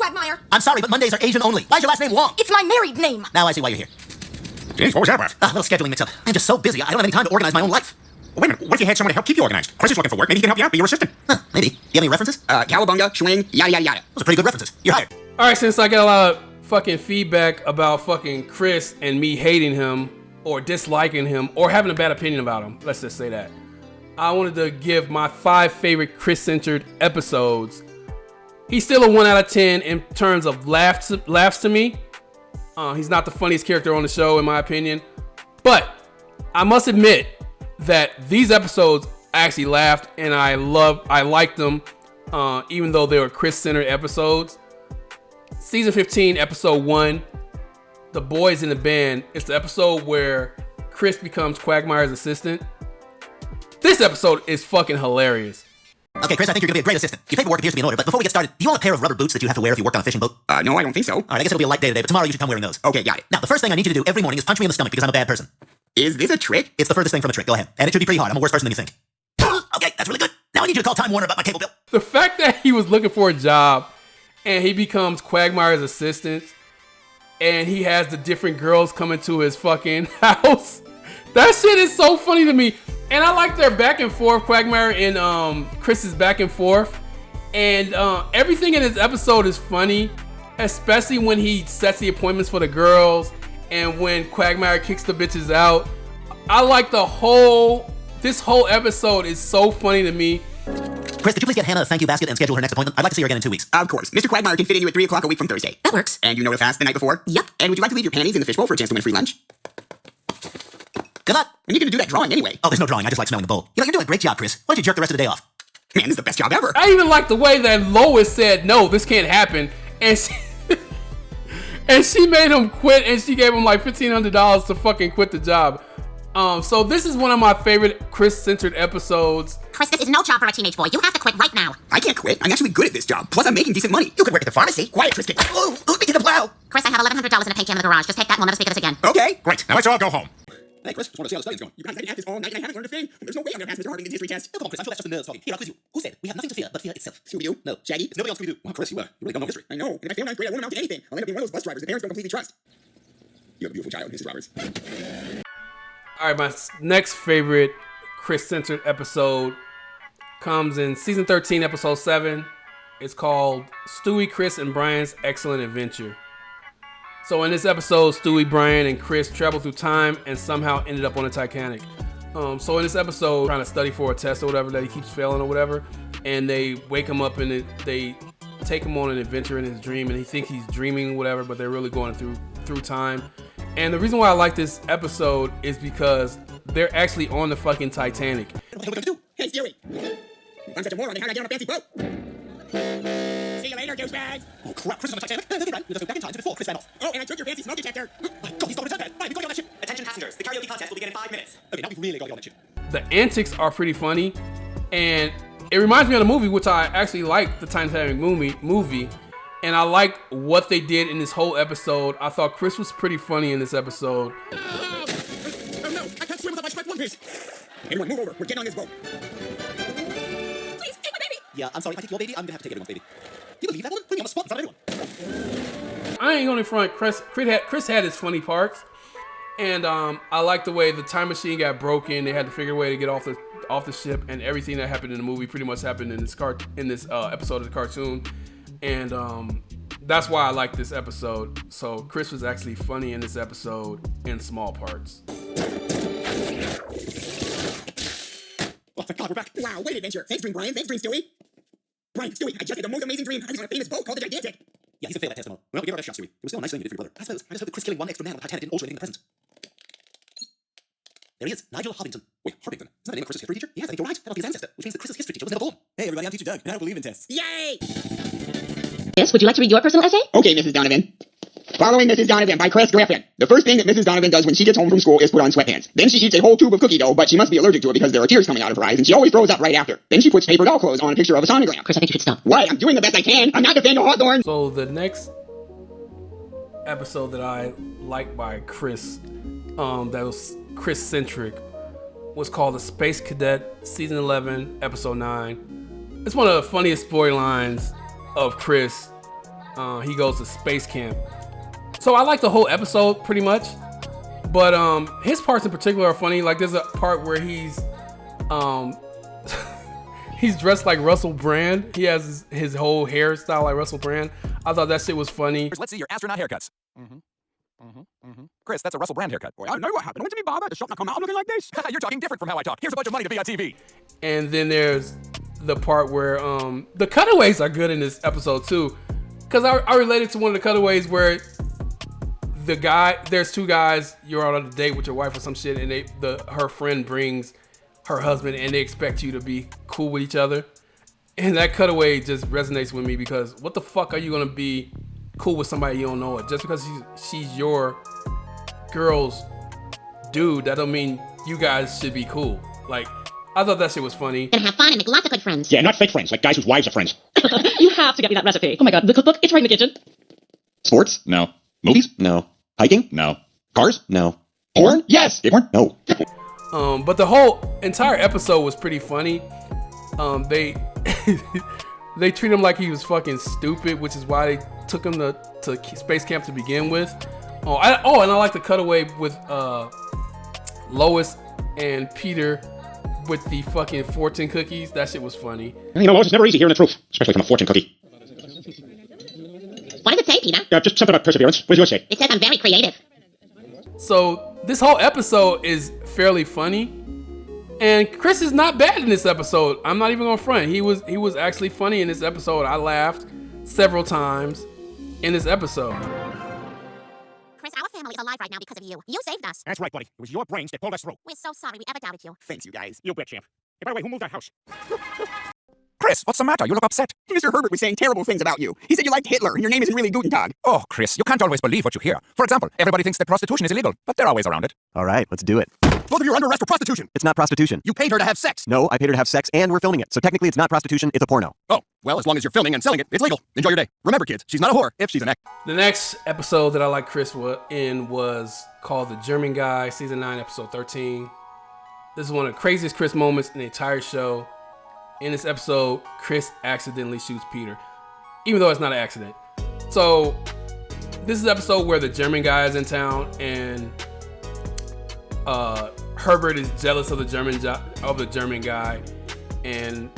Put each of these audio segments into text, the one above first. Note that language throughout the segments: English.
Quagmire. I'm sorry, but Mondays are Asian only. Why is your last name Wong? It's my married name. Now I see why you're here. Jeez, what was that about? A little scheduling mix-up. I'm just so busy, I don't have any time to organize my own life. Wait a minute, what if you had someone to help keep you organized? Chris is looking for work, maybe he can help you out, be your assistant. Maybe. Do you have any references? Cowabunga, swing, yada yada yada. Those are pretty good references. You're hired. Alright, since I got a lot of fucking feedback about fucking Chris and me hating him, or disliking him, or having a bad opinion about him, let's just say that, I wanted to give my 5 favorite Chris-centered episodes. He's still a 1 out of 10 in terms of laughs to me. He's not the funniest character on the show, in my opinion. But I must admit that these episodes I actually laughed and I liked them, even though they were Chris-centered episodes. Season 15, episode 1, The Boys in the Band. It's the episode where Chris becomes Quagmire's assistant. This episode is fucking hilarious. Okay, Chris, I think you're gonna be a great assistant. Your paperwork appears to be in order, but before we get started, do you want a pair of rubber boots that you have to wear if you work on a fishing boat? No, I don't think so. Alright, I guess it'll be a light day today, but tomorrow you should come wearing those. Okay, got it. Now, the first thing I need you to do every morning is punch me in the stomach because I'm a bad person. Is this a trick? It's the furthest thing from a trick. Go ahead. And it should be pretty hard. I'm a worse person than you think. Okay, that's really good. Now I need you to call Time Warner about my cable bill. The fact that he was looking for a job and he becomes Quagmire's assistant and he has the different girls coming to his fucking house. That shit is so funny to me. And I like their back and forth, Quagmire and Chris's back and forth. And everything in this episode is funny, especially when he sets the appointments for the girls and when Quagmire kicks the bitches out. I like this whole episode is so funny to me. Chris, could you please get Hannah a thank you basket and schedule her next appointment? I'd like to see her again in 2 weeks. Of course. Mr. Quagmire can fit in you at 3 o'clock a week from Thursday. That works. And you know to fast the night before? Yep. And would you like to leave your panties in the fishbowl for a chance to win free lunch? Good luck. And you're gonna do that drawing anyway. Oh, there's no drawing. I just like smelling the bowl. You're doing a great job, Chris. Why don't you jerk the rest of the day off? Man, this is the best job ever. I even like the way that Lois said, no, this can't happen. And she made him quit and she gave him like $1,500 to fucking quit the job. So this is one of my favorite Chris-centered episodes. Chris, this is no job for a teenage boy. You have to quit right now. I can't quit. I'm actually good at this job. Plus, I'm making decent money. You could work at the pharmacy. Quiet, Tristan. Oh, let me get the plow. Chris, I have $1,100 in a pay can in the garage. Just take that and we'll never speak of this again. Okay. Great, now let's all go home. Hey, Chris, just want to see how the study's going. You guys have been at this all night and I haven't learned a thing. There's no way I'm gonna pass Mr. Harvington's history test. Oh, come on, Chris. I'm sure that's just the nerves talking. Here, I'll quiz you. Who said we have nothing to fear but fear itself? Scooby-Doo? No. Shaggy? It's nobody else Scooby-Doo. Well, Chris, you really don't know history. I know. And if I fail 9th grade, I won't amount to anything. I'll end up being one of those bus drivers that parents don't completely trust. You have a beautiful child, Mrs. Roberts. All right, my next favorite Chris-centered episode comes in season 13, episode 7. It's called Stewie, Chris, and Brian's Excellent Adventure. So in this episode, Stewie, Brian, and Chris travel through time and somehow ended up on the Titanic. So in this episode, trying to study for a test or whatever that he keeps failing or whatever, and they wake him up and they take him on an adventure in his dream, and he thinks he's dreaming or whatever, but they're really going through time. And the reason why I like this episode is because they're actually on the fucking Titanic. What are we gonna do? Hey, Stewie. I'm such a moron. How did I get on a fancy boat? See you later, douchebags. Oh, crap. Chris is on the Titanic. Right. We'll just go back in time to before Chris ran off. Oh, and I took your fancy smoke detector. My God, he's stolen his iPad. Right, we gotta get on that ship. Attention passengers, the karaoke contest will begin in 5 minutes. Okay, now we really gotta get on that ship. The antics are pretty funny, and it reminds me of the movie, which I actually like, the Titanic movie, and I like what they did in this whole episode. I thought Chris was pretty funny in this episode. Oh no, I can't swim without my striped one piece. Everyone, move over. We're getting on this boat. Please, take my baby. Yeah, I'm sorry. If I take your baby, I'm gonna have to take everyone's baby. You believe that woman? Putting me on the spot in front of everyone. I ain't gonna front. Chris had his funny parts, and I like the way the time machine got broken. They had to figure a way to get off the ship, and everything that happened in the movie pretty much happened in this episode of the cartoon, and that's why I like this episode. So Chris was actually funny in this episode in small parts. Oh, thank God, we're back. Wow, what an adventure. Thanks, Dream Brian. Thanks, Dream Stewie. Brian, Stewie, I just had the most amazing dream. I was on a famous boat called the Gigantic. Yeah, he's a fail at test, Well, we gave our best shot, Stewie. It was still a nice thing you did for your brother. I suppose. I just hope that Chris killing one extra man on the Titanic didn't alter anything in the present. There he is, Nigel Harvington. Wait, Harvington? Isn't that the name of Chris's history teacher? Yes, I think you're right. That'll be his ancestor, which means that Chris's history teacher was never born. Hey, everybody, I'm Teacher Doug, and I don't believe in tests. Yay! Yes, would you like to read your personal essay? Okay, Mrs. Donovan. Following Mrs. Donovan by Chris Griffin. The first thing that Mrs. Donovan does when she gets home from school is put on sweatpants. Then she eats a whole tube of cookie dough, but she must be allergic to it because there are tears coming out of her eyes, and she always throws up right after. Then she puts paper doll clothes on a picture of a sonogram. Chris, I think you should stop. Why? I'm doing the best I can. I'm not Nathaniel Hawthorne. So the next episode that I liked by Chris, that was Chris-centric, was called The Space Cadet, Season 11, Episode 9. It's one of the funniest storylines of Chris. He goes to space camp. So I like the whole episode pretty much, but his parts in particular are funny. Like there's a part where he's he's dressed like Russell Brand. He has his whole hairstyle like Russell Brand. I thought that shit was funny. Let's see your astronaut haircuts. Chris, that's a Russell Brand haircut. Boy, I don't know what happened. I went to be barber. The shop not come out looking like this. You're talking different from how I talk. Here's a bunch of money to be on TV. And then there's the part where the cutaways are good in this episode too, because I related to one of the cutaways where there's two guys, you're out on a date with your wife or some shit, and her friend brings her husband and they expect you to be cool with each other. And that cutaway just resonates with me because what the fuck are you gonna be cool with somebody you don't know? Just because she's your girl's dude, that don't mean you guys should be cool. Like, I thought that shit was funny. Gonna have fun and make lots of good friends. Yeah, not fake friends, like guys whose wives are friends. You have to get me that recipe. Oh my god, the cookbook, it's right in the kitchen. Sports? No. Movies? No. Hiking? No. Cars? No. Porn? Yes. Porn? No. But the whole entire episode was pretty funny. They they treat him like he was fucking stupid, which is why they took him to space camp to begin with. And I like the cutaway with Lois and Peter with the fucking fortune cookies. That shit was funny. You know, Lois, it's never easy hearing the truth, especially from a fortune cookie. What does it say, Peter? Just something about perseverance. What does yours say? It says I'm very creative. So this whole episode is fairly funny, and Chris is not bad in this episode. I'm not even gonna front. He was actually funny in this episode. I laughed several times in this episode. Chris, our family is alive right now because of you. You saved us. That's right, buddy. It was your brains that pulled us through. We're so sorry we ever doubted you. Thanks, you guys. You bet, champ. Hey, by the way, who moved our house? Chris, what's the matter? You look upset. Mr. Herbert was saying terrible things about you. He said you liked Hitler and your name isn't really Gutentag. Oh, Chris, you can't always believe what you hear. For example, everybody thinks that prostitution is illegal, but there are ways around it. All right, let's do it. Both of you are under arrest for prostitution. It's not prostitution. You paid her to have sex. No, I paid her to have sex and we're filming it. So technically it's not prostitution, it's a porno. Oh, well, as long as you're filming and selling it, it's legal. Enjoy your day. Remember, kids, she's not a whore if she's an act. The next episode that I like Chris in was called The German Guy, Season 9, Episode 13. This is one of the craziest Chris moments in the entire show. In this episode, Chris accidentally shoots Peter, even though it's not an accident. So this is the episode where the German guy is in town and Herbert is jealous of the German guy, and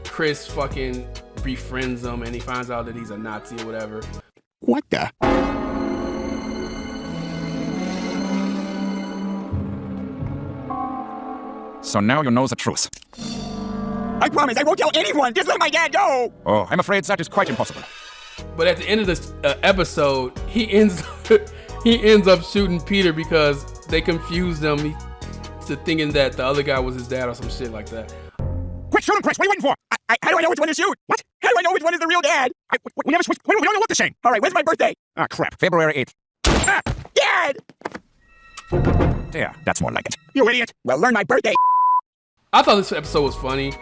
Chris fucking befriends him, and he finds out that he's a Nazi or whatever. What the? So now you know the truth. I promise I won't tell anyone. Just let my dad go. Oh, I'm afraid that is quite impossible. But at the end of this episode, he ends up shooting Peter because they confused him to thinking that the other guy was his dad or some shit like that. Quit shooting, Chris. What are you waiting for? How do I know which one to shoot? What? How do I know which one is the real dad? We never switched. We don't know what the same. All right, when's my birthday? Ah, crap. February 8th. Ah, Dad! There, that's more like it. You idiot. Well, learn my birthday. I thought this episode was funny.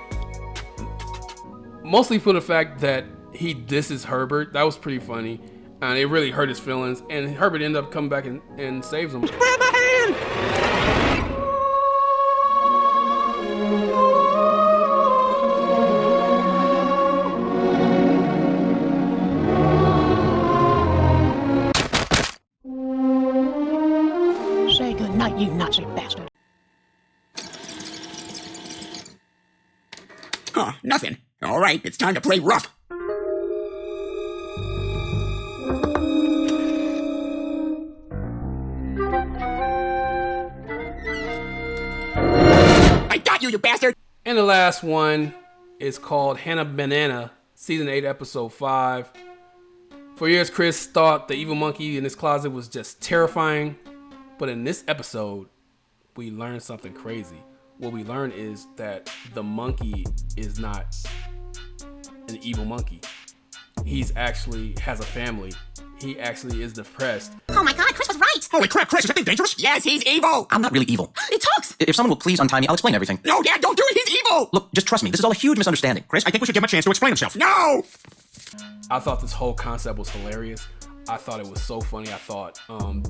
Mostly for the fact that he disses Herbert. That was pretty funny. And it really hurt his feelings. And Herbert ended up coming back and saves him. Grab my hand! Say goodnight, you Nazi bastard. Huh, nothing. All right, it's time to play rough. I got you, you bastard! And the last one is called Hannah Banana, Season 8, Episode 5. For years, Chris thought the evil monkey in his closet was just terrifying. But in this episode, we learned something crazy. What we learned is that the monkey is not an evil monkey. He's actually has a family. He actually is depressed. Oh my god, Chris was right! Holy crap, Chris, is that thing dangerous? Yes, he's evil! I'm not really evil. It talks! If someone will please untie me, I'll explain everything. No, Dad, don't do it! He's evil! Look, just trust me. This is all a huge misunderstanding. Chris, I think we should give him a chance to explain himself. No! I thought this whole concept was hilarious. I thought it was so funny. I thought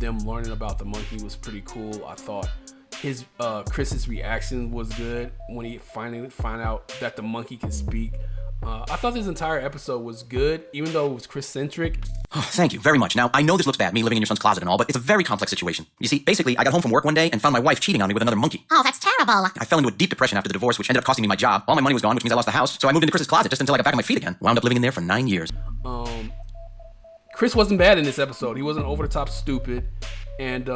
them learning about the monkey was pretty cool. I thought his Chris's reaction was good when he finally found out that the monkey can speak. I thought this entire episode was good, even though it was Chris-centric. Oh, thank you very much. Now, I know this looks bad, me living in your son's closet and all, but it's a very complex situation. You see, basically, I got home from work one day and found my wife cheating on me with another monkey. Oh, that's terrible. I fell into a deep depression after the divorce, which ended up costing me my job. All my money was gone, which means I lost the house, so I moved into Chris's closet just until I got back on my feet again. Wound up living in there for 9 years. Chris wasn't bad in this episode. He wasn't over the top stupid, and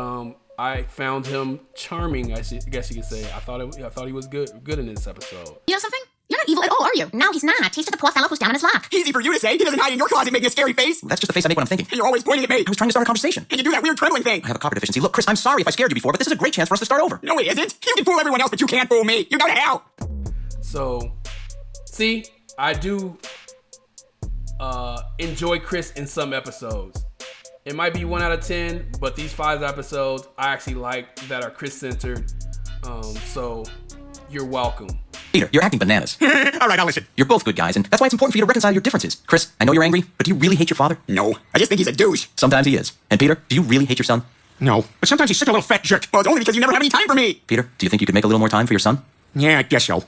I found him charming. I guess you could say. I thought he was good in this episode. You know something? You're not evil at all, are you? No, he's not. He's just a poor fellow who's down on his luck. Easy for you to say. He doesn't hide in your closet making a scary face. That's just the face I make when I'm thinking. And you're always pointing at me. I was trying to start a conversation. And you do that weird trembling thing. I have a copper deficiency. Look, Chris, I'm sorry if I scared you before, but this is a great chance for us to start over. No, it isn't. You can fool everyone else, but you can't fool me. You go to hell. So, see, I do enjoy Chris in some episodes. It might be 1 out of 10, but these 5 episodes I actually like that are Chris-centered. So, you're welcome. Peter, you're acting bananas. All right, I'll listen. You're both good guys, and that's why it's important for you to reconcile your differences. Chris, I know you're angry, but do you really hate your father? No, I just think he's a douche. Sometimes he is. And Peter, do you really hate your son? No, but sometimes he's such a little fat jerk. Well, it's only because you never have any time for me. Peter, do you think you could make a little more time for your son? Yeah, I guess so.